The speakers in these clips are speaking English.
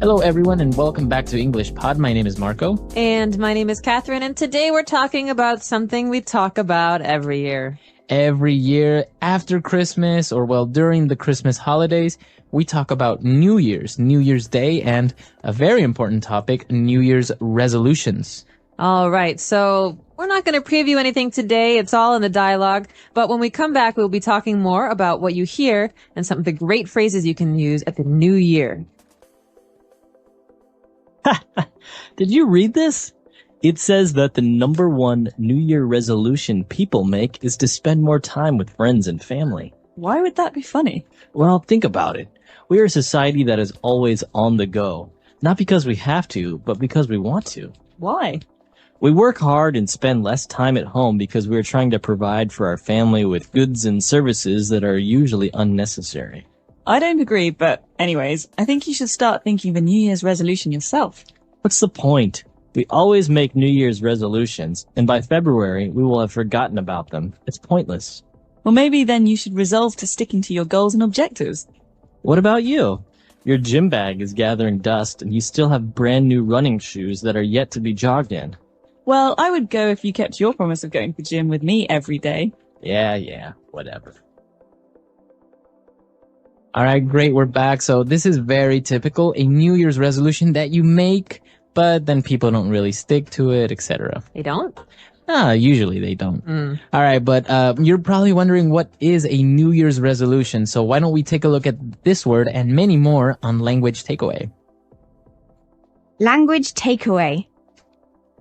Hello, everyone, and welcome back to English Pod. My name is Marco. And my name is Catherine, and today we're talking about something we talk about every year. Every year after Christmas, or well, during the Christmas holidays, we talk about New Year's Day, and a very important topic, New Year's resolutions. All right, so we're not going to preview anything today. It's all in the dialogue. But when we come back, we'll be talking more about what you hear and some of the great phrases you can use at the New Year. Did you read this? It says that the number one New Year resolution people make is to spend more time with friends and family. Why would that be funny? Well, think about it. We are a society that is always on the go. Not because we have to, but because we want to. Why? We work hard and spend less time at home because we are trying to provide for our family with goods and services that are usually unnecessary. I don't agree, but anyways, I think you should start thinking of a New Year's resolution yourself. What's the point? We always make New Year's resolutions, and by February, we will have forgotten about them. It's pointless. Well, maybe then you should resolve to sticking to your goals and objectives. What about you? Your gym bag is gathering dust, and you still have brand new running shoes that are yet to be jogged in. Well, I would go if you kept your promise of going to the gym with me every day. Yeah, whatever. All right, great. We're back. So this is very typical, a New Year's resolution that you make, but then people don't really stick to it, etc. They don't? Usually they don't. All right, but you're probably wondering what is a New Year's resolution. So why don't we take a look at this word and many more on Language Takeaway. Language takeaway.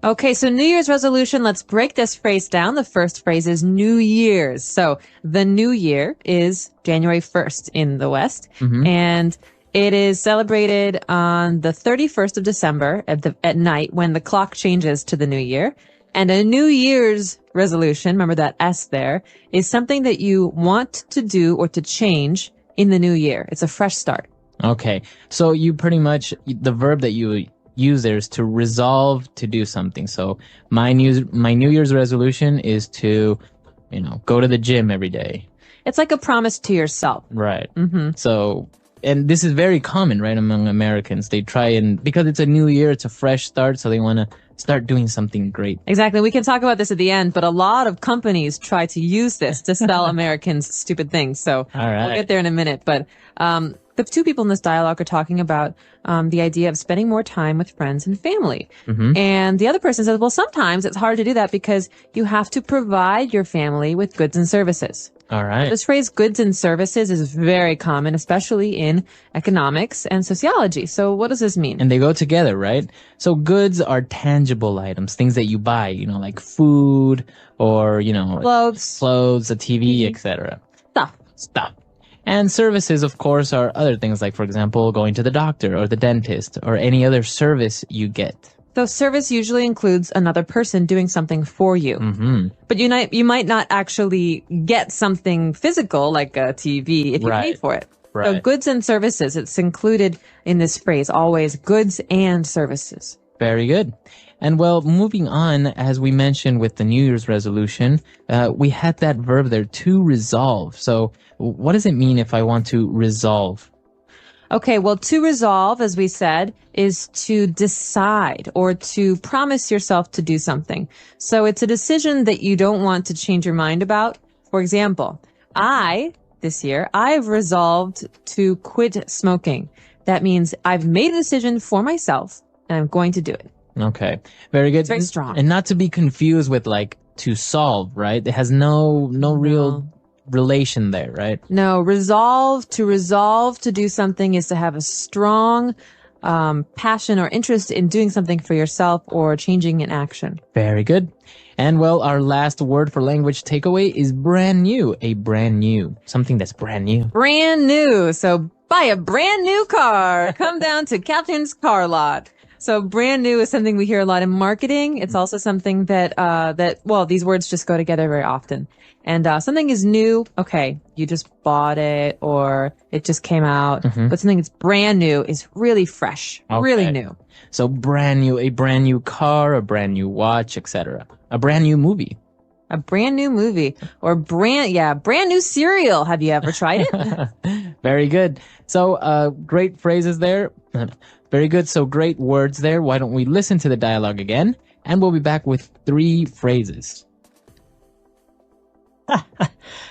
Okay, so New Year's resolution, let's break this phrase down. The first phrase is New Year's. So the New Year is January 1st in the West, and it is celebrated on the 31st of December at night when the clock changes to the New Year. And a New Year's resolution, remember that S there, is something that you want to do or to change in the new year. It's a fresh start. Okay, so you pretty much, the verb that you use there is to resolve to do something. So my New Year's resolution is to, go to the gym every day. It's like a promise to yourself. Right. So, and this is very common, right, among Americans. They try because it's a new year, it's a fresh start, so they want to start doing something great. Exactly. We can talk about this at the end, but a lot of companies try to use this to sell Americans stupid things. So all right. We'll get there in a minute. But the two people in this dialogue are talking about the idea of spending more time with friends and family. And the other person says, well, sometimes it's hard to do that because you have to provide your family with goods and services. All right. This phrase goods and services is very common, especially in economics and sociology. So what does this mean? And they go together, right? So goods are tangible items, things that you buy, like food or, clothes, a TV, etc. Stuff. And services, of course, are other things like, for example, going to the doctor or the dentist or any other service you get. So service usually includes another person doing something for you. But you might not actually get something physical like a TV if you pay for it. Right. So goods and services, it's included in this phrase, always goods and services. Very good. And well, moving on, as we mentioned with the New Year's resolution, we had that verb there, to resolve. So what does it mean if I want to resolve? Okay, well, to resolve, as we said, is to decide or to promise yourself to do something. So it's a decision that you don't want to change your mind about. For example, this year, I've resolved to quit smoking. That means I've made a decision for myself and I'm going to do it. Okay, very good. It's very strong. And not to be confused with to solve, right? It has no real relation there, right? No, resolve to do something is to have a strong passion or interest in doing something for yourself or changing an action. Very good. And well, our last word for language takeaway is brand new. Something that's brand new. Brand new. So buy a brand new car. Come down to Captain's Car Lot. So brand new is something we hear a lot in marketing. It's also something that these words just go together very often. And something is new, okay, you just bought it or it just came out. But something that's brand new is really fresh, really new. So brand new, a brand new car, a brand new watch, etc. A brand new movie. a brand new movie, or brand new cereal. Have you ever tried it? Very good. So, great phrases there. Very good. So great words there. Why don't we listen to the dialogue again? And we'll be back with 3 phrases.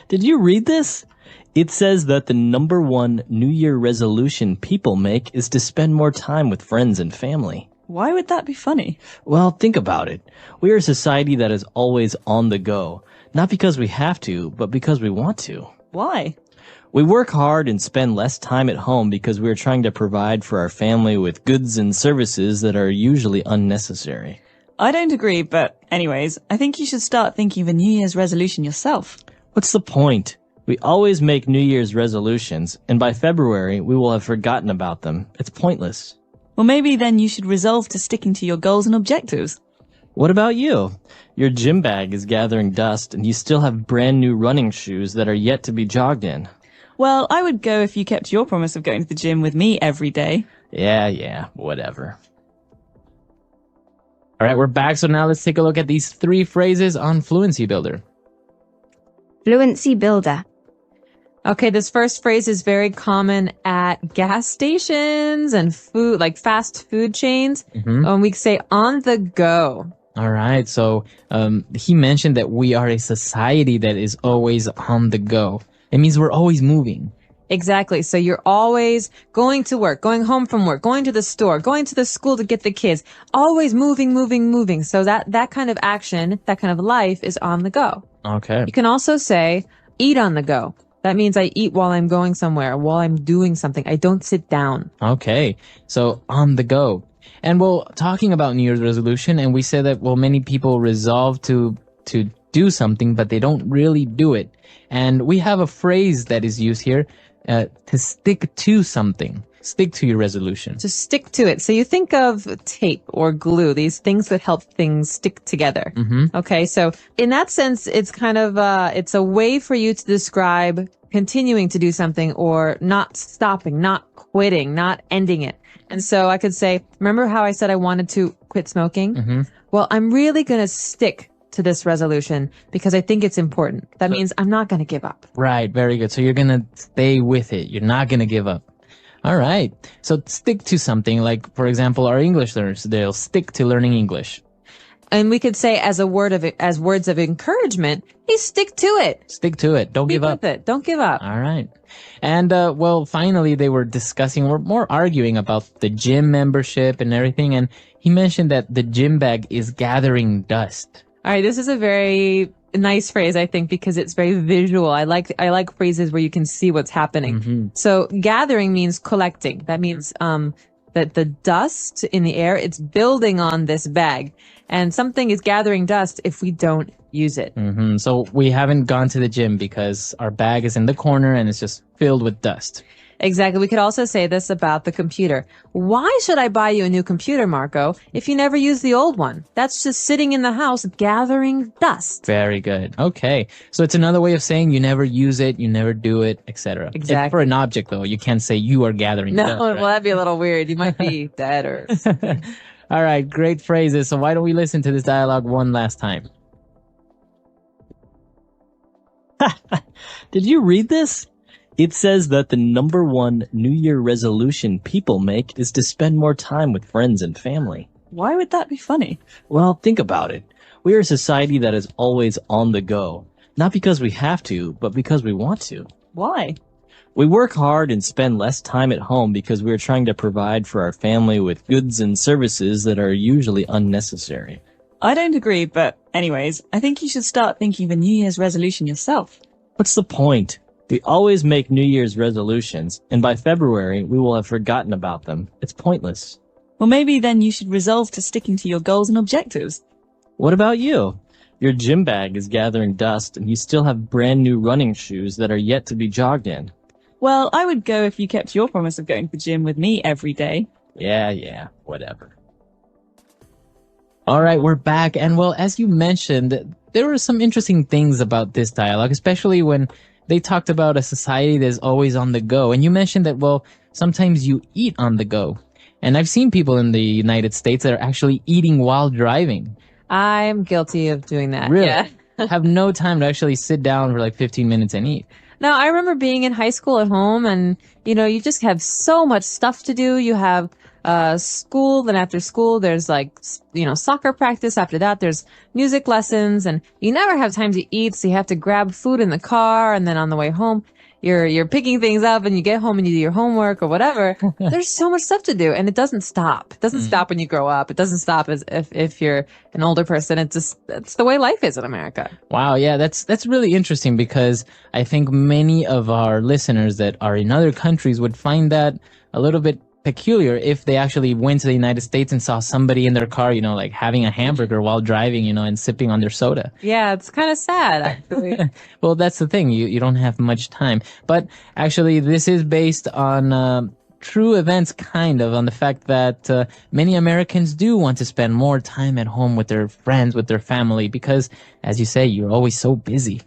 Did you read this? It says that the number 1 New Year resolution people make is to spend more time with friends and family. Why would that be funny? Well, think about it. We are a society that is always on the go. Not because we have to, but because we want to. Why? We work hard and spend less time at home because we are trying to provide for our family with goods and services that are usually unnecessary. I don't agree, but anyways, I think you should start thinking of a New Year's resolution yourself. What's the point? We always make New Year's resolutions, and by February, we will have forgotten about them. It's pointless. Well, maybe then you should resolve to sticking to your goals and objectives. What about you? Your gym bag is gathering dust, and you still have brand new running shoes that are yet to be jogged in. Well, I would go if you kept your promise of going to the gym with me every day. Yeah, whatever. All right, we're back. So now let's take a look at these 3 phrases on Fluency Builder. Fluency Builder. Okay, this first phrase is very common at gas stations and food, like fast food chains. We say on the go. All right. So he mentioned that we are a society that is always on the go. It means we're always moving. Exactly. So you're always going to work, going home from work, going to the store, going to the school to get the kids, always moving. So that kind of action, that kind of life is on the go. Okay. You can also say eat on the go. That means I eat while I'm going somewhere, while I'm doing something. I don't sit down. Okay. So on the go. And talking about New Year's resolution, and we said that, many people resolve to do something, but they don't really do it. And we have a phrase that is used here, to stick to something. Stick to your resolution. To stick to it. So you think of tape or glue, these things that help things stick together. Okay. So in that sense, it's kind of, it's a way for you to describe continuing to do something or not stopping, not quitting, not ending it. And so I could say, remember how I said I wanted to quit smoking? Well, I'm really going to stick to this resolution because I think it's important. That means I'm not going to give up. Right. Very good. So you're going to stay with it. You're not going to give up. All right. So stick to something, like, for example, our English learners, they'll stick to learning English. And we could say as words of encouragement, hey, stick to it. Stick to it. Don't give up. With it. Don't give up. All right. And, finally they were more arguing about the gym membership and everything. And he mentioned that the gym bag is gathering dust. All right. This is a very nice phrase, I think, because it's very visual. I like phrases where you can see what's happening. So gathering means collecting. That means, that the dust in the air, it's building on this bag, and something is gathering dust if we don't use it. So we haven't gone to the gym because our bag is in the corner and it's just filled with dust. Exactly. We could also say this about the computer. Why should I buy you a new computer, Marco, if you never use the old one? That's just sitting in the house gathering dust. Very good. Okay. So it's another way of saying you never use it, you never do it, etc. Exactly. For an object, though, you can't say you are gathering dust. No, well, that'd be a little weird. You might be dead or something. All right. Great phrases. So why don't we listen to this dialogue one last time? Did you read this? It says that the number 1 New Year resolution people make is to spend more time with friends and family. Why would that be funny? Well, think about it. We are a society that is always on the go. Not because we have to, but because we want to. Why? We work hard and spend less time at home because we are trying to provide for our family with goods and services that are usually unnecessary. I don't agree, but anyways, I think you should start thinking of a New Year's resolution yourself. What's the point? We always make New Year's resolutions, and by February, we will have forgotten about them. It's pointless. Well, maybe then you should resolve to sticking to your goals and objectives. What about you? Your gym bag is gathering dust, and you still have brand new running shoes that are yet to be jogged in. Well, I would go if you kept your promise of going to the gym with me every day. Yeah, whatever. All right, we're back. And as you mentioned, there were some interesting things about this dialogue, especially when they talked about a society that's always on the go. And you mentioned that, sometimes you eat on the go. And I've seen people in the United States that are actually eating while driving. I'm guilty of doing that. Really? Yeah. have no time to actually sit down for like 15 minutes and eat. Now, I remember being in high school at home and, you just have so much stuff to do. You have school, then after school, there's like, soccer practice. After that, there's music lessons and you never have time to eat. So you have to grab food in the car. And then on the way home, you're picking things up and you get home and you do your homework or whatever. There's so much stuff to do and it doesn't stop. It doesn't stop when you grow up. It doesn't stop as if you're an older person. It's the way life is in America. Wow. Yeah. That's really interesting because I think many of our listeners that are in other countries would find that a little bit peculiar if they actually went to the United States and saw somebody in their car, like having a hamburger while driving, and sipping on their soda. Yeah, it's kind of sad, actually. Well, that's the thing. You don't have much time. But actually, this is based on true events, kind of, on the fact that many Americans do want to spend more time at home with their friends, with their family, because, as you say, you're always so busy.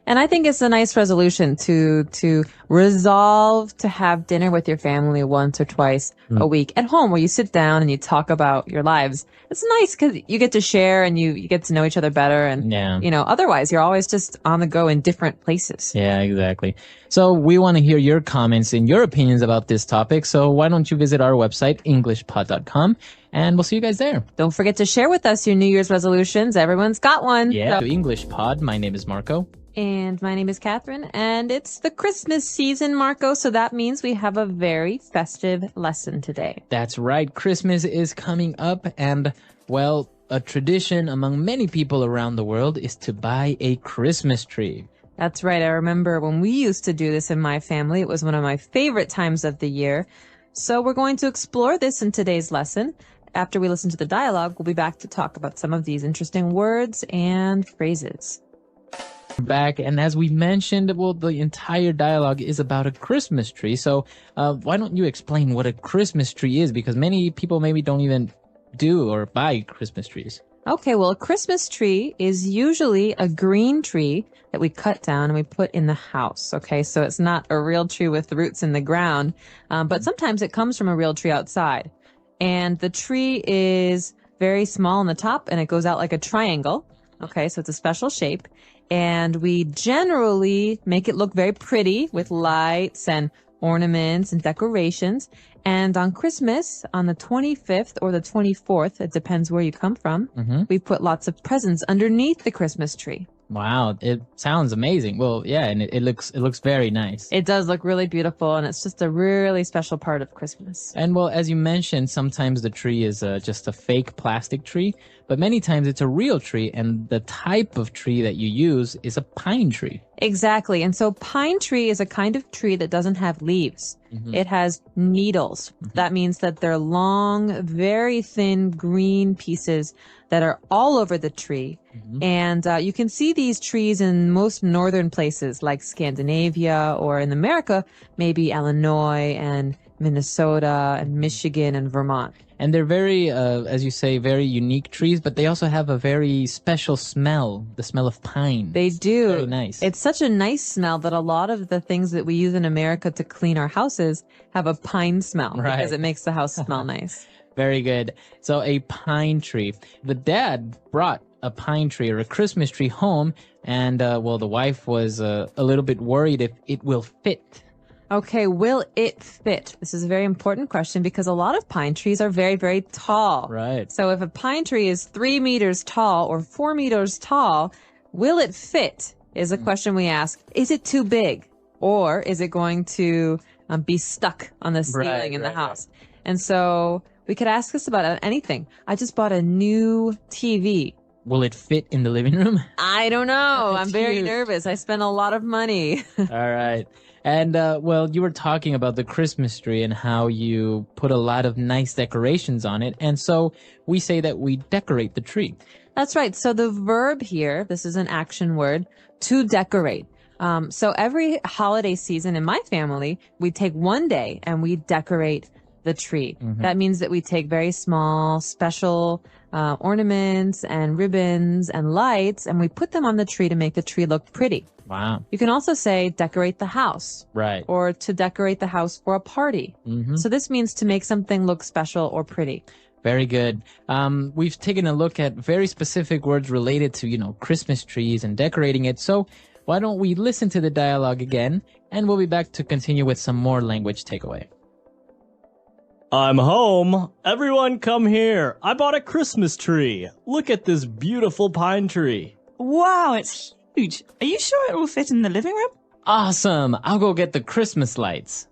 And I think it's a nice resolution to resolve to have dinner with your family once or twice a week at home where you sit down and you talk about your lives. It's nice because you get to share and you get to know each other better. And, otherwise you're always just on the go in different places. Yeah, exactly. So we want to hear your comments and your opinions about this topic. So why don't you visit our website, englishpod.com, and we'll see you guys there. Don't forget to share with us your New Year's resolutions. Everyone's got one. Yeah. So English Pod. My name is Marco. And my name is Catherine, and it's the Christmas season, Marco, so that means we have a very festive lesson today. That's right. Christmas is coming up, and, well, a tradition among many people around the world is to buy a Christmas tree. That's right. I remember when we used to do this in my family. It was one of my favorite times of the year. So we're going to explore this in today's lesson. After we listen to the dialogue, we'll be back to talk about some of these interesting words and phrases. Back, and as we mentioned, well, the entire dialogue is about a Christmas tree. So why don't you explain what a Christmas tree is? Because many people maybe don't even do or buy Christmas trees. Okay, well, a Christmas tree is usually a green tree that we cut down and we put in the house. Okay, so it's not a real tree with roots in the ground, but sometimes it comes from a real tree outside. And the tree is very small on the top and it goes out like a triangle. Okay, so it's a special shape. And we generally make it look very pretty with lights and ornaments and decorations. And on Christmas, on the 25th or the 24th, it depends where you come from, we put lots of presents underneath the Christmas tree. Wow, it sounds amazing. Well, yeah, and it looks very nice. It does look really beautiful, and it's just a really special part of Christmas. And well, as you mentioned, sometimes the tree is just a fake plastic tree, but many times it's a real tree, and the type of tree that you use is a pine tree. Exactly. And so pine tree is a kind of tree that doesn't have leaves. It has needles. That means that they're long, very thin green pieces that are all over the tree. And you can see these trees in most northern places like Scandinavia, or in America, maybe Illinois and Minnesota and Michigan and Vermont. And they're very, as you say, very unique trees, but they also have a very special smell, the smell of pine. They do. Very nice. It's such a nice smell that a lot of the things that we use in America to clean our houses have a pine smell, right, because it makes the house smell nice. Very good. So a pine tree. The dad brought a pine tree or a Christmas tree home, and, well, the wife was a little bit worried if it will fit. Okay, will it fit? This is a very important question because a lot of pine trees are very, very tall. Right. So if a pine tree is 3 meters tall or 4 meters tall, will it fit is a question we ask. Is it too big? Or is it going to be stuck on the ceiling in the house? And so we could ask this about anything. I just bought a new TV. Will it fit in the living room? I don't know. I'm very cute. nervous. I spent a lot of money. All right. And, well, you were talking about the Christmas tree and how you put a lot of nice decorations on it. And so we say that we decorate the tree. That's right. So the verb here, this is an action word, to decorate. So every holiday season in my family, we take one day and we decorate the tree. That means that we take very small, special ornaments and ribbons and lights, and we put them on the tree to make the tree look pretty. Wow. You can also say decorate the house. Right. Or to decorate the house for a party. So this means to make something look special or pretty. Very good. We've taken a look at very specific words related to, Christmas trees and decorating it. So why don't we listen to the dialogue again, and we'll be back to continue with some more language takeaway. I'm home. Everyone come here. I bought a Christmas tree. Look at this beautiful pine tree. Wow, it's huge. Are you sure it will fit in the living room? Awesome. I'll go get the Christmas lights.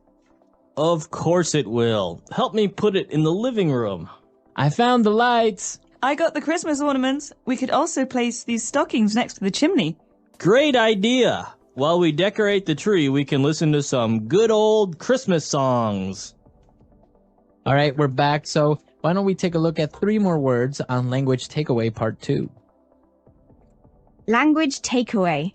Of course it will. Help me put it in the living room. I found the lights. I got the Christmas ornaments. We could also place these stockings next to the chimney. Great idea. While we decorate the tree, we can listen to some good old Christmas songs. All right, we're back. So why don't we take a look at 3 more words on Language Takeaway Part 2. Language takeaway.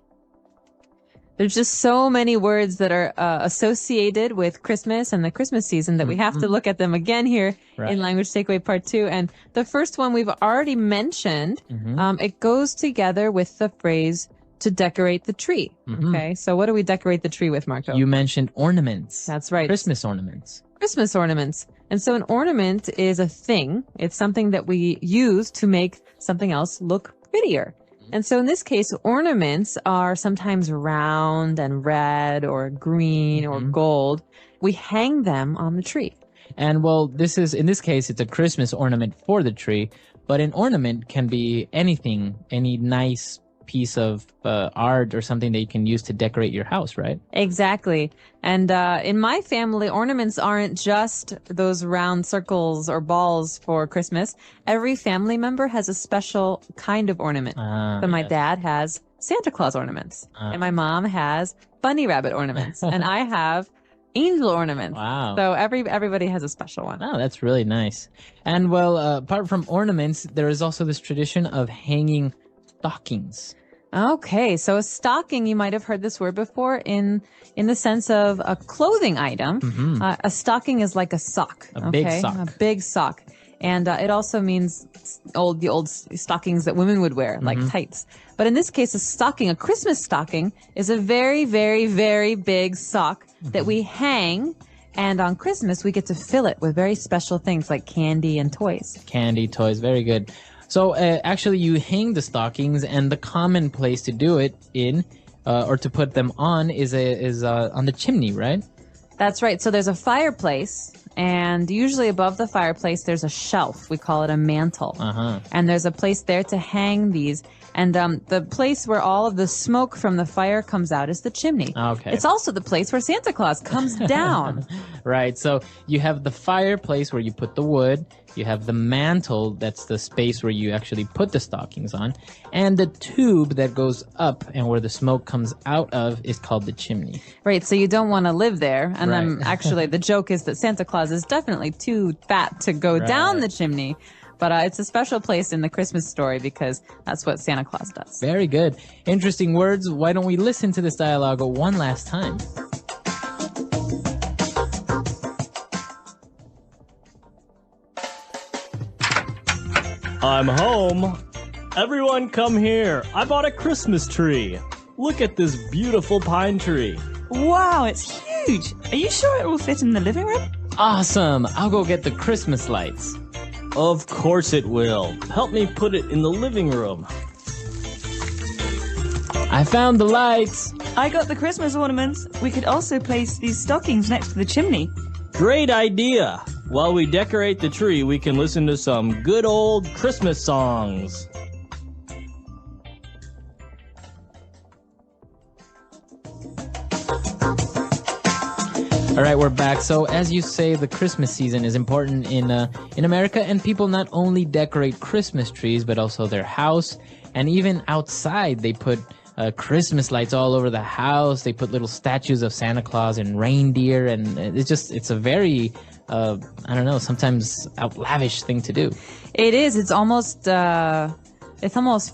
There's just so many words that are associated with Christmas and the Christmas season that we have to look at them again here in Language Takeaway Part 2. And the first one we've already mentioned. It goes together with the phrase to decorate the tree. Okay, so what do we decorate the tree with, Marco? You mentioned ornaments. That's right. Christmas ornaments. Christmas ornaments. And so an ornament is a thing. It's something that we use to make something else look prettier. And so in this case, ornaments are sometimes round and red or green or gold. We hang them on the tree. And well, in this case, it's a Christmas ornament for the tree, but an ornament can be anything, any nice piece of art or something that you can use to decorate your house, right? Exactly. And in my family, ornaments aren't just those round circles or balls for Christmas. Every family member has a special kind of ornament. So my dad has Santa Claus ornaments, and my mom has bunny rabbit ornaments, and I have angel ornaments. Wow. So everybody has a special one. Oh, that's really nice. And well, apart from ornaments, there is also this tradition of hanging stockings. Okay, so a stocking, you might have heard this word before in the sense of a clothing item. A stocking is like a sock. A big sock. A big sock. And it also means the old stockings that women would wear, like tights. But in this case, a Christmas stocking, is a very, very, very big sock that we hang. And on Christmas, we get to fill it with very special things like candy and toys. Candy, toys, very good. So actually, you hang the stockings, and the common place to do it in, or to put them on, is on the chimney, right? That's right. So there's a fireplace, and usually above the fireplace, there's a shelf. We call it a mantle. And there's a place there to hang these. And the place where all of the smoke from the fire comes out is the chimney. Okay. It's also the place where Santa Claus comes down. Right. So you have the fireplace where you put the wood. You have the mantle, that's the space where you actually put the stockings on. And the tube that goes up and where the smoke comes out of is called the chimney. Right, so you don't want to live there. And then actually the joke is that Santa Claus is definitely too fat to go down the chimney. But it's a special place in the Christmas story because that's what Santa Claus does. Very good. Interesting words. Why don't we listen to this dialogue one last time? I'm home. Everyone come here. I bought a Christmas tree. Look at this beautiful pine tree. Wow, it's huge. Are you sure it will fit in the living room? Awesome. I'll go get the Christmas lights. Of course it will. Help me put it in the living room. I found the lights. I got the Christmas ornaments. We could also place these stockings next to the chimney. Great idea. While we decorate the tree, we can listen to some good old Christmas songs. All right, we're back. So as you say, the Christmas season is important in America, and people not only decorate Christmas trees, but also their house, and even outside they put Christmas lights all over the house. They put little statues of Santa Claus and reindeer, and it's a very, I don't know, sometimes lavish thing to do. It is. It's almost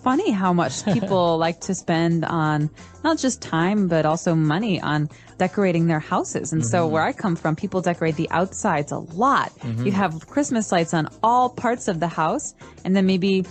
funny how much people like to spend on not just time, but also money on decorating their houses. And so where I come from, people decorate the outsides a lot. You have Christmas lights on all parts of the house, and then maybe,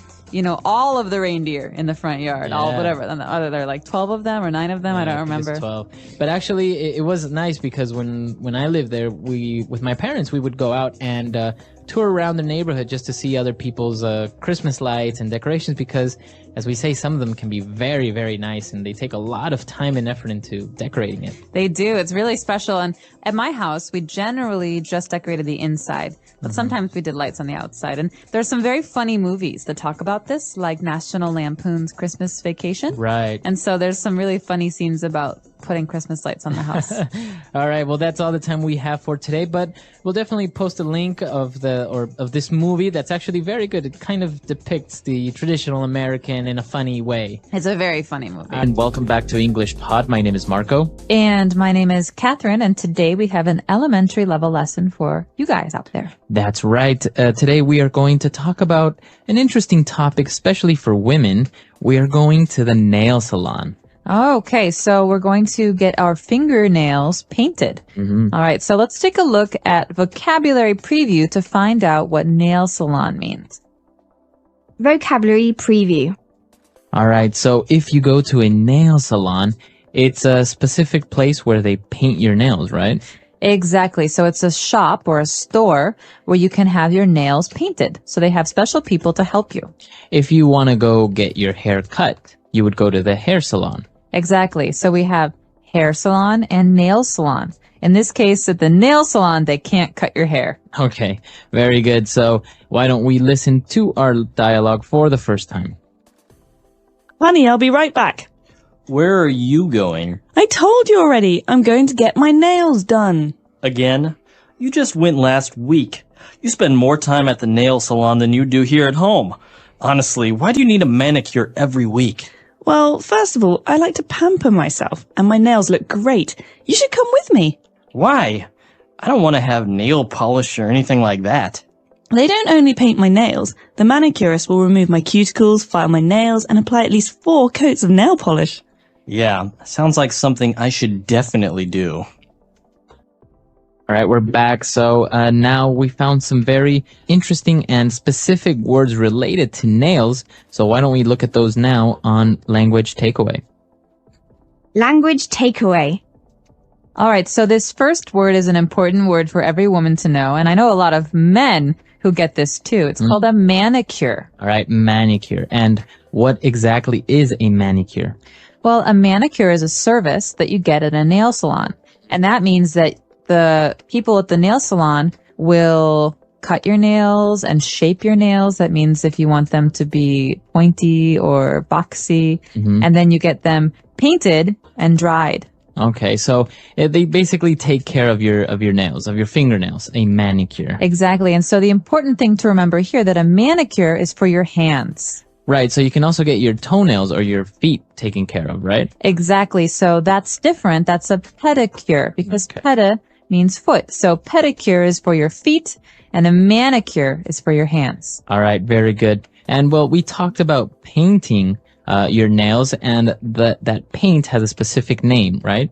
all of the reindeer in the front yard, all whatever. And are there like 12 of them or 9 of them? I don't remember. It's 12. But actually, it was nice because when I lived there, with my parents, we would go out and tour around the neighborhood just to see other people's Christmas lights and decorations because, as we say, some of them can be very, very nice and they take a lot of time and effort into decorating it. They do. It's really special. And at my house, we generally just decorated the inside, but sometimes we did lights on the outside. And there's some very funny movies that talk about this, like National Lampoon's Christmas Vacation. Right. And so there's some really funny scenes about putting Christmas lights on the house. All right. Well, that's all the time we have for today, but we'll definitely post a link of this movie that's actually very good. It kind of depicts the traditional American in a funny way. It's a very funny movie. And welcome back to English Pod. My name is Marco. And my name is Catherine. And today we have an elementary level lesson for you guys out there. That's right. Today we are going to talk about an interesting topic, especially for women. We are going to the nail salon. Okay, so we're going to get our fingernails painted. All right, so let's take a look at vocabulary preview to find out what nail salon means. Vocabulary preview. All right, so if you go to a nail salon, it's a specific place where they paint your nails, right? Exactly. So it's a shop or a store where you can have your nails painted. So they have special people to help you. If you want to go get your hair cut, you would go to the hair salon. Exactly. So we have hair salon and nail salon. In this case, at the nail salon, they can't cut your hair. Okay, very good. So why don't we listen to our dialogue for the first time? Honey, I'll be right back. Where are you going? I told you already. I'm going to get my nails done. Again? You just went last week. You spend more time at the nail salon than you do here at home. Honestly, why do you need a manicure every week? Well, first of all, I like to pamper myself, and my nails look great. You should come with me. Why? I don't want to have nail polish or anything like that. They don't only paint my nails. The manicurist will remove my cuticles, file my nails, and apply at least 4 coats of nail polish. Yeah, sounds like something I should definitely do. All right, we're back. So now we found some very interesting and specific words related to nails. So why don't we look at those now on Language Takeaway? Language takeaway. All right. So this first word is an important word for every woman to know. And I know a lot of men who get this too. It's called a manicure. All right, manicure. And what exactly is a manicure? Well, a manicure is a service that you get at a nail salon. And that means that the people at the nail salon will cut your nails and shape your nails. That means if you want them to be pointy or boxy, and then you get them painted and dried. Okay, so they basically take care of your nails, of your fingernails, a manicure. Exactly. And so the important thing to remember here that a manicure is for your hands. Right, so you can also get your toenails or your feet taken care of, right? Exactly. So that's different. That's a pedicure because pedi means foot. So pedicure is for your feet and a manicure is for your hands. All right, very good. And well, we talked about painting your nails, and that paint has a specific name, right?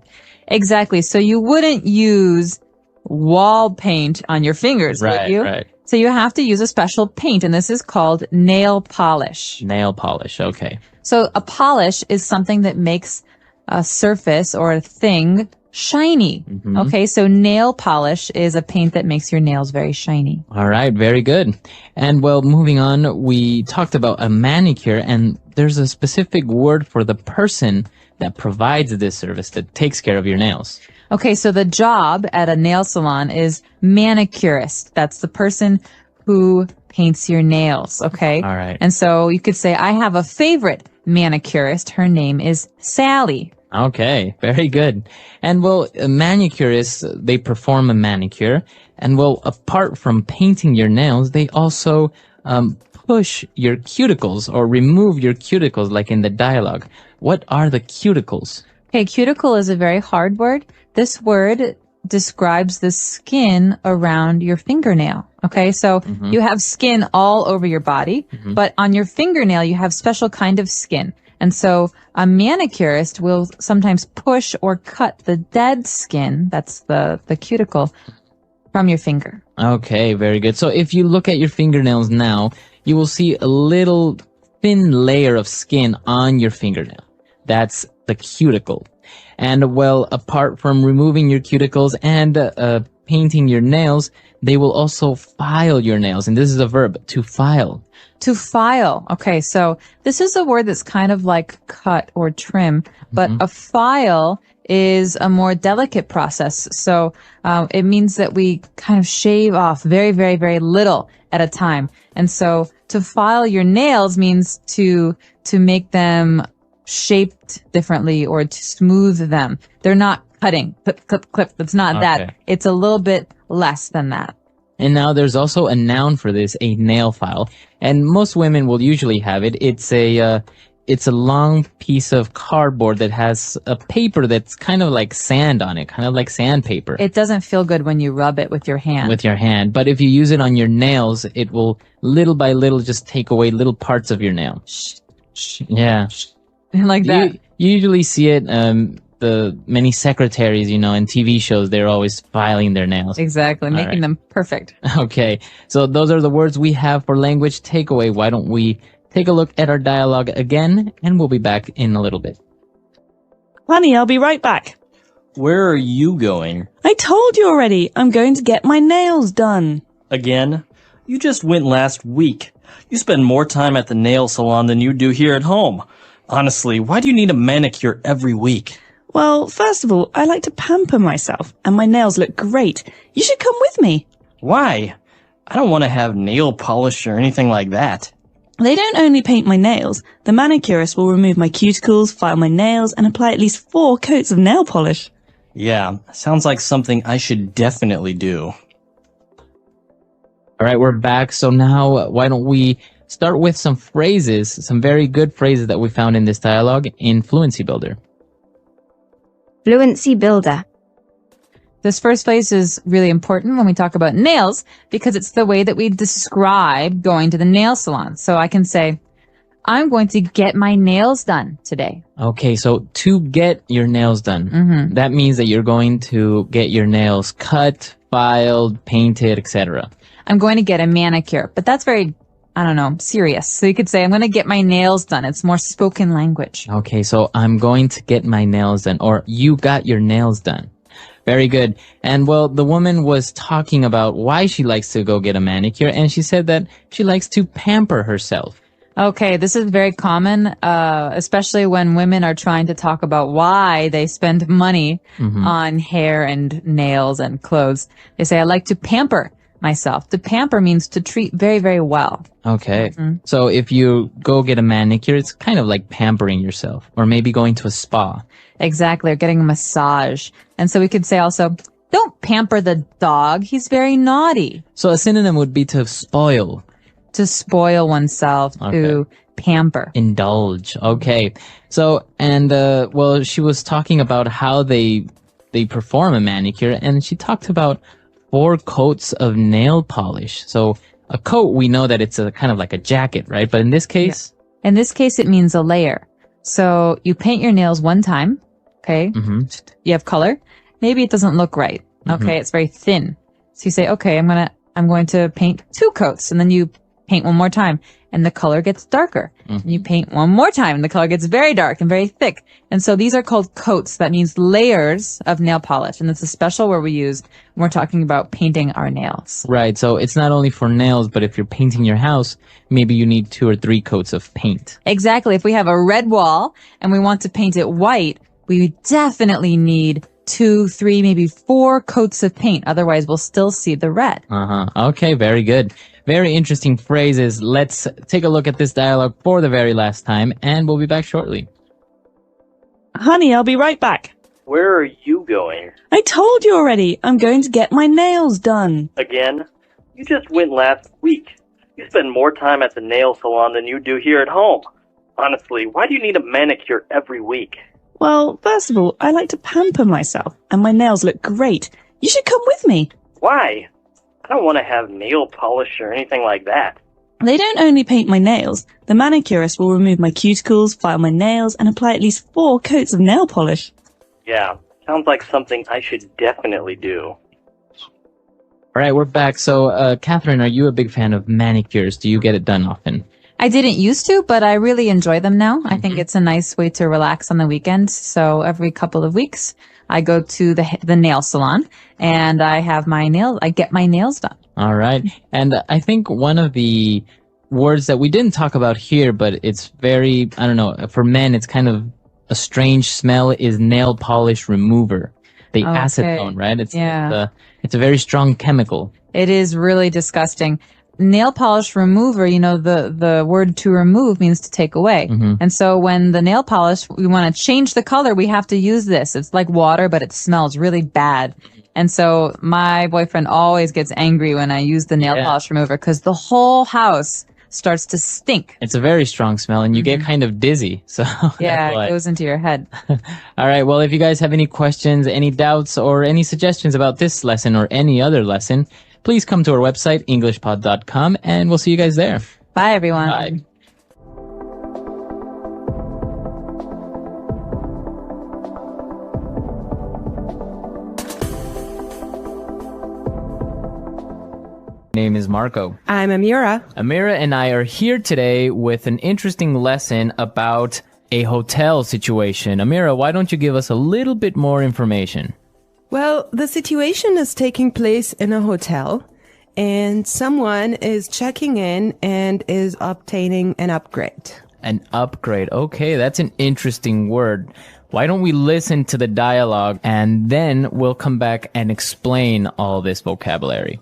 Exactly. So you wouldn't use wall paint on your fingers, would you? Right. So you have to use a special paint, and this is called nail polish. Nail polish, okay. So a polish is something that makes a surface or a thing shiny. Okay, so nail polish is a paint that makes your nails very shiny. All right, very good. And well, moving on, we talked about a manicure, and there's a specific word for the person that provides this service, that takes care of your nails. Okay, so the job at a nail salon is manicurist. That's the person who paints your nails, okay? All right. And so you could say, I have a favorite manicurist. Her name is Sally. Okay, very good. And well, manicurists, they perform a manicure. And well, apart from painting your nails, they also push your cuticles or remove your cuticles, like in the dialogue. What are the cuticles? Okay, cuticle is a very hard word. This word describes the skin around your fingernail. Okay, so you have skin all over your body, but on your fingernail, you have special kind of skin. And so a manicurist will sometimes push or cut the dead skin, that's the cuticle, from your finger. Okay, very good. So if you look at your fingernails now, you will see a little thin layer of skin on your fingernail. That's the cuticle. And well, apart from removing your cuticles and painting your nails, they will also file your nails. And this is a verb, to file. To file. Okay, so this is a word that's kind of like cut or trim, but a file is a more delicate process. So it means that we kind of shave off very, very, very little at a time. And so to file your nails means to make them shaped differently or to smooth them. They're not cutting, clip, clip, clip. It's not that. It's a little bit less than that. And now there's also a noun for this, a nail file. And most women will usually have it. It's a long piece of cardboard that has a paper that's kind of like sand on it, kind of like sandpaper. It doesn't feel good when you rub it with your hand. With your hand. But if you use it on your nails, it will little by little just take away little parts of your nail. Yeah. Like that. You usually see it, the many secretaries, in TV shows, they're always filing their nails. Exactly, making them perfect. Okay, so those are the words we have for language takeaway. Why don't we take a look at our dialogue again, and we'll be back in a little bit. Honey, I'll be right back. Where are you going? I told you already. I'm going to get my nails done. Again? You just went last week. You spend more time at the nail salon than you do here at home. Honestly, why do you need a manicure every week? Well, first of all, I like to pamper myself, and my nails look great. You should come with me. Why? I don't want to have nail polish or anything like that. They don't only paint my nails. The manicurist will remove my cuticles, file my nails, and apply at least 4 coats of nail polish. Yeah, sounds like something I should definitely do. All right, we're back. So now why don't we start with some phrases, some very good phrases that we found in this dialogue in Fluency Builder. Fluency Builder. This first phrase is really important when we talk about nails because it's the way that we describe going to the nail salon. So I can say, I'm going to get my nails done today. Okay, so to get your nails done, that means that you're going to get your nails cut, filed, painted, etc. I'm going to get a manicure, but that's very, serious. So you could say, I'm going to get my nails done. It's more spoken language. Okay, so I'm going to get my nails done, or you got your nails done. Very good. And well, the woman was talking about why she likes to go get a manicure, and she said that she likes to pamper herself. Okay, this is very common, especially when women are trying to talk about why they spend money on hair and nails and clothes. They say, I like to pamper myself. To pamper means to treat very, very well. Okay. So if you go get a manicure, it's kind of like pampering yourself, or maybe going to a spa. Exactly, or getting a massage. And so we could say also, don't pamper the dog. He's very naughty. So a synonym would be to spoil. To spoil oneself, to pamper. Indulge. Okay. So, and, well, she was talking about how they perform a manicure, and she talked about 4 coats of nail polish. So a coat, we know that it's a kind of like a jacket, right? But in this case? Yeah. In this case, it means a layer. So you paint your nails one time, okay? You have color. Maybe it doesn't look right. Okay, it's very thin. So you say, okay, I'm going to paint 2 coats, and then you paint one more time, and the color gets darker. And you paint one more time, and the color gets very dark and very thick. And so these are called coats. That means layers of nail polish. And it's a special word we use when we're talking about painting our nails. Right. So it's not only for nails, but if you're painting your house, maybe you need 2 or 3 coats of paint. Exactly. If we have a red wall and we want to paint it white, we definitely need 2, 3, maybe 4 coats of paint. Otherwise, we'll still see the red. Okay, very good. Very interesting phrases. Let's take a look at this dialogue for the very last time, and we'll be back shortly. Honey, I'll be right back. Where are you going? I told you already. I'm going to get my nails done. Again? You just went last week. You spend more time at the nail salon than you do here at home. Honestly, why do you need a manicure every week? Well, first of all, I like to pamper myself, and my nails look great. You should come with me. Why? I don't want to have nail polish or anything like that. They don't only paint my nails. The manicurist will remove my cuticles, file my nails, and apply at least 4 coats of nail polish. Yeah, sounds like something I should definitely do. All right, we're back. So, Catherine, are you a big fan of manicures? Do you get it done often? I didn't used to, but I really enjoy them now. I think it's a nice way to relax on the weekends. So every couple of weeks, I go to the nail salon and I get my nails done. All right. And I think one of the words that we didn't talk about here, but it's very, I don't know, for men, it's kind of a strange smell, is nail polish remover. The acetone, right? It's a very strong chemical. It is really disgusting. Nail polish remover, the word to remove means to take away. And so when the nail polish, we want to change the color, we have to use this. It's like water, but it smells really bad. And so my boyfriend always gets angry when I use the nail polish remover because the whole house starts to stink. It's a very strong smell and you get kind of dizzy. So yeah, it goes into your head. All right. Well, if you guys have any questions, any doubts, or any suggestions about this lesson or any other lesson, please come to our website, englishpod.com, and we'll see you guys there. Bye, everyone. Bye. Name is Marco. I'm Amira. Amira and I are here today with an interesting lesson about a hotel situation. Amira, why don't you give us a little bit more information? Well, the situation is taking place in a hotel, and someone is checking in and is obtaining an upgrade. An upgrade. Okay, that's an interesting word. Why don't we listen to the dialogue and then we'll come back and explain all this vocabulary.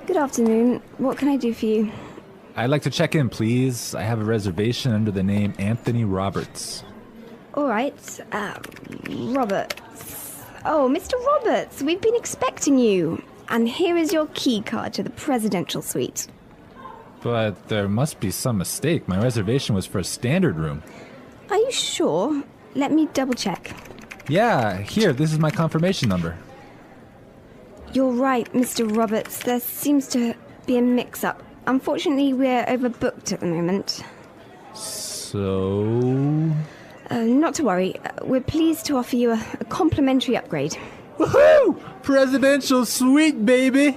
Good afternoon. What can I do for you? I'd like to check in, please. I have a reservation under the name Anthony Roberts. All right. Roberts. Oh, Mr. Roberts, we've been expecting you. And here is your key card to the presidential suite. But there must be some mistake. My reservation was for a standard room. Are you sure? Let me double check. Yeah, here, this is my confirmation number. You're right, Mr. Roberts. There seems to be a mix-up. Unfortunately, we're overbooked at the moment. So... Not to worry. We're pleased to offer you a complimentary upgrade. Woohoo! Presidential suite, baby!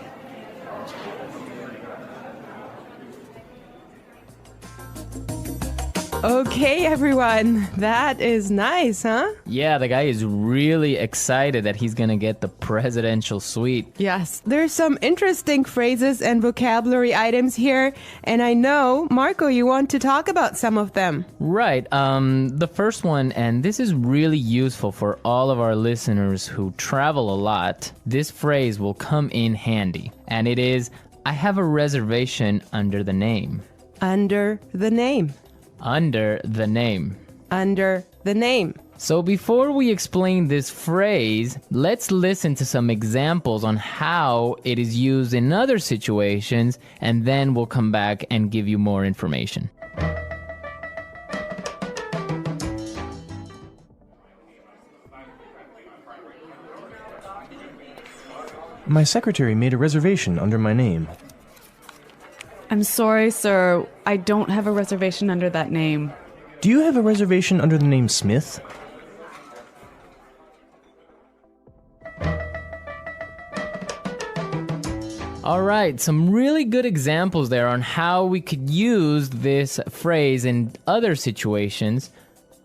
Okay, everyone. That is nice, huh? Yeah, the guy is really excited that he's gonna get the presidential suite. Yes, there's some interesting phrases and vocabulary items here, and I know, Marco, you want to talk about some of them. Right. The first one, and this is really useful for all of our listeners who travel a lot. This phrase will come in handy, and it is, I have a reservation under the name. Under the name. Under the name. Under the name. So before we explain this phrase, let's listen to some examples on how it is used in other situations, and then we'll come back and give you more information. My secretary made a reservation under my name. I'm sorry, sir. I don't have a reservation under that name. Do you have a reservation under the name Smith? All right, some really good examples there on how we could use this phrase in other situations,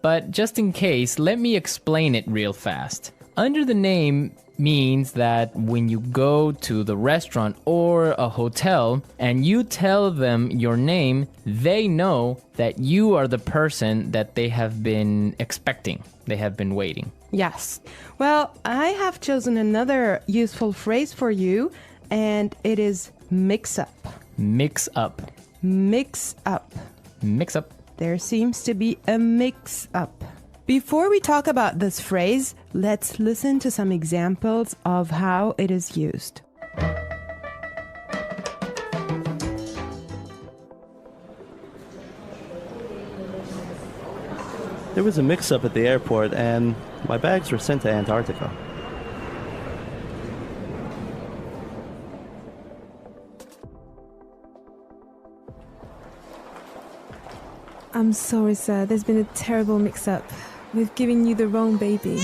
but just in case, let me explain it real fast. Under the name means that when you go to the restaurant or a hotel and you tell them your name, they know that you are the person that they have been expecting. They have been waiting. Yes. Well, I have chosen another useful phrase for you, and it is mix up. Mix up. Mix up. Mix up. There seems to be a mix up. Before we talk about this phrase, let's listen to some examples of how it is used. There was a mix-up at the airport and my bags were sent to Antarctica. I'm sorry, sir. There's been a terrible mix-up. We've given you the wrong baby.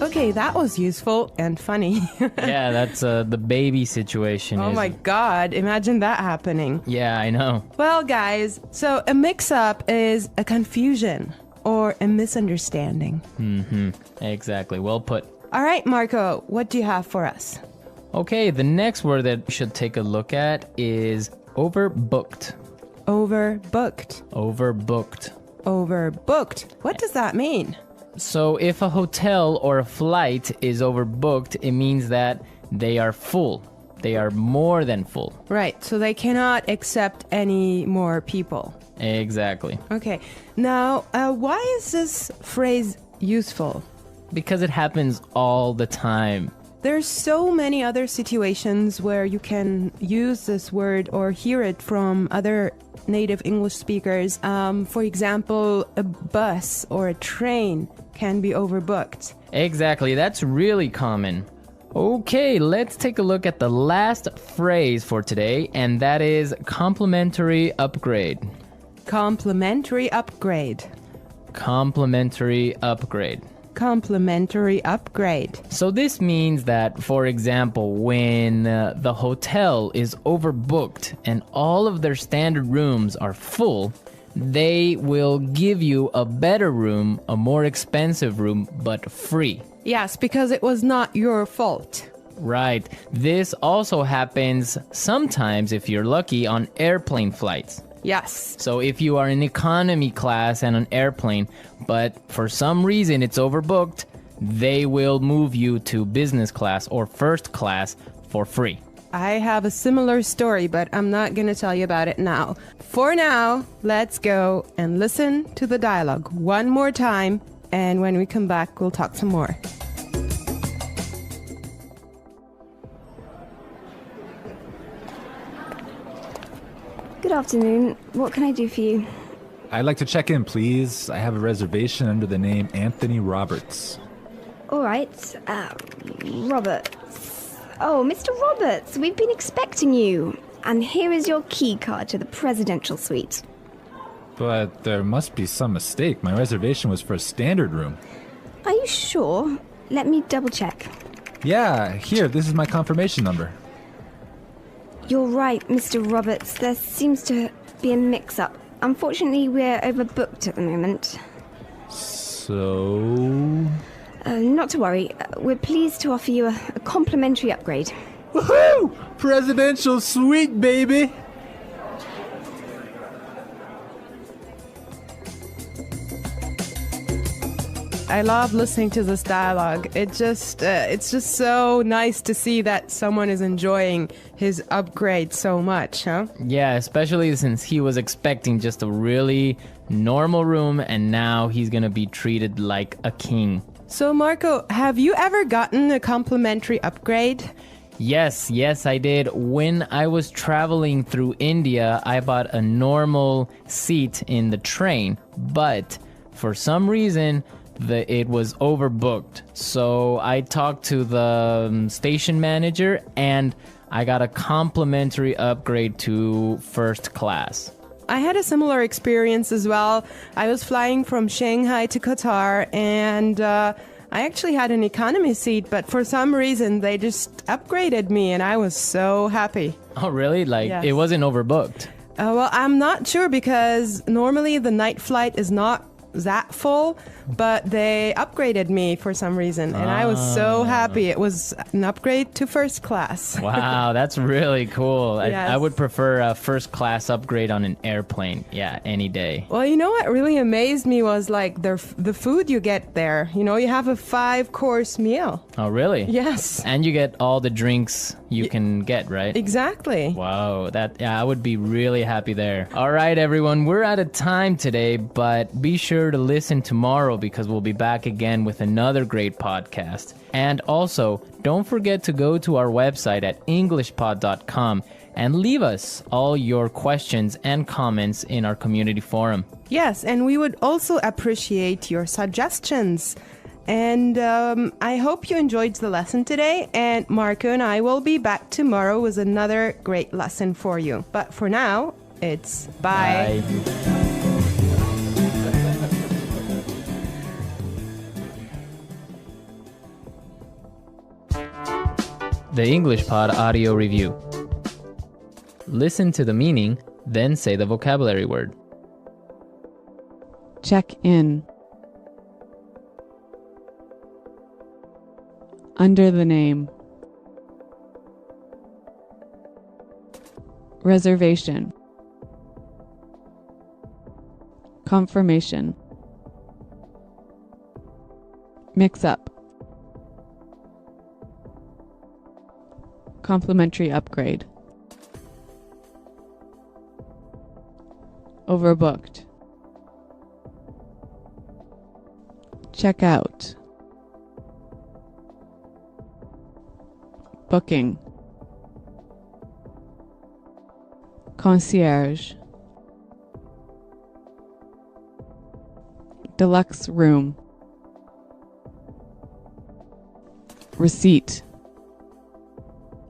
Okay, that was useful and funny. Yeah, that's the baby situation. Oh my god, imagine that happening. Yeah, I know. Well, guys, so a mix-up is a confusion or a misunderstanding. Exactly. Well put. All right, Marco, what do you have for us? Okay, the next word that we should take a look at is overbooked. Overbooked. Overbooked. Overbooked. What does that mean? So if a hotel or a flight is overbooked, it means that they are full. They are more than full. Right, so they cannot accept any more people. Exactly. Okay, now, why is this phrase useful? Because it happens all the time. There's so many other situations where you can use this word or hear it from other native English speakers. For example, a bus or a train can be overbooked. Exactly, that's really common. Okay, let's take a look at the last phrase for today, and that is complimentary upgrade. Complimentary upgrade. Complimentary upgrade. Complimentary upgrade. So this means that, for example, when the hotel is overbooked and all of their standard rooms are full, they will give you a better room, a more expensive room, but free. Yes, because it was not your fault. Right. This also happens sometimes, if you're lucky, on airplane flights. Yes. So if you are in economy class and an airplane, but for some reason it's overbooked, they will move you to business class or first class for free. I have a similar story, but I'm not going to tell you about it now. For now, let's go and listen to the dialogue one more time, and when we come back, we'll talk some more. Good afternoon. What can I do for you? I'd like to check in, please. I have a reservation under the name Anthony Roberts. All right. Roberts. Oh, Mr. Roberts, we've been expecting you. And here is your key card to the presidential suite. But there must be some mistake. My reservation was for a standard room. Are you sure? Let me double check. Yeah, here, this is my confirmation number. You're right, Mr. Roberts. There seems to be a mix-up. Unfortunately, we're overbooked at the moment. So... Not to worry. We're pleased to offer you a complimentary upgrade. Woohoo! Presidential suite, baby! I love listening to this dialogue. It's just so nice to see that someone is enjoying his upgrade so much, huh? Yeah, especially since he was expecting just a really normal room and now he's gonna be treated like a king. So Marco, have you ever gotten a complimentary upgrade? Yes, I did. When I was traveling through India, I bought a normal seat in the train, but for some reason, it was overbooked. So I talked to the station manager and I got a complimentary upgrade to first class. I had a similar experience as well. I was flying from Shanghai to Qatar and I actually had an economy seat, but for some reason they just upgraded me and I was so happy. Oh, really? Like, yes. It wasn't overbooked? Well, I'm not sure because normally the night flight is not that full, but they upgraded me for some reason and I was so happy. It was an upgrade to first class. Wow, that's really cool. Yes. I would prefer a first class upgrade on an airplane. Yeah, any day. Well, you know what really amazed me was like the food you get there. You know, you have a 5-course meal. Oh, really? Yes. And you get all the drinks you can get, right? Exactly. Wow, I would be really happy there. All right, everyone, we're out of time today, but be sure to listen tomorrow because we'll be back again with another great podcast. And also, don't forget to go to our website at englishpod.com and leave us all your questions and comments in our community forum. Yes, and we would also appreciate your suggestions. And I hope you enjoyed the lesson today. And Marco and I will be back tomorrow with another great lesson for you. But for now, it's bye. The English Pod Audio Review. Listen to the meaning, then say the vocabulary word. Check in. Under the name. Reservation. Confirmation. Mix up. Complimentary upgrade. Overbooked. Check out. Booking. Concierge. Deluxe room. Receipt.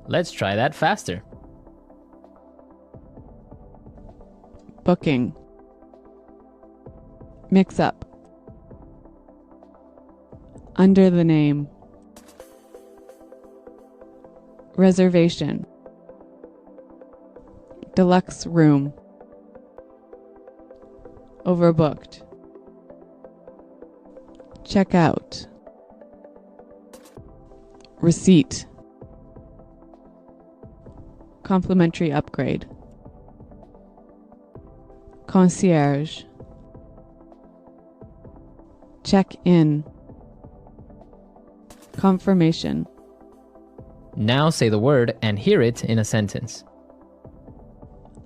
Let's try that faster. Booking. Mix up. Under the name. Reservation. Deluxe room. Overbooked. Check out. Receipt. Complimentary upgrade. Concierge. Check in. Confirmation. Now say the word and hear it in a sentence.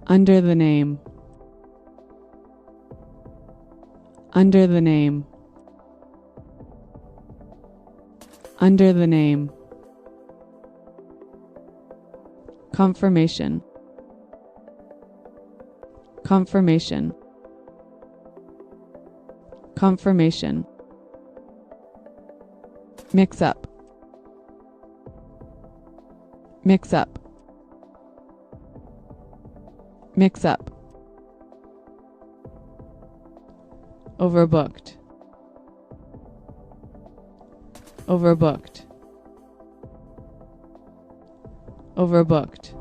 Under the name. Under the name. Under the name. Confirmation. Confirmation. Confirmation. Mix up. Mix up. Mix up. Overbooked. Overbooked. Overbooked.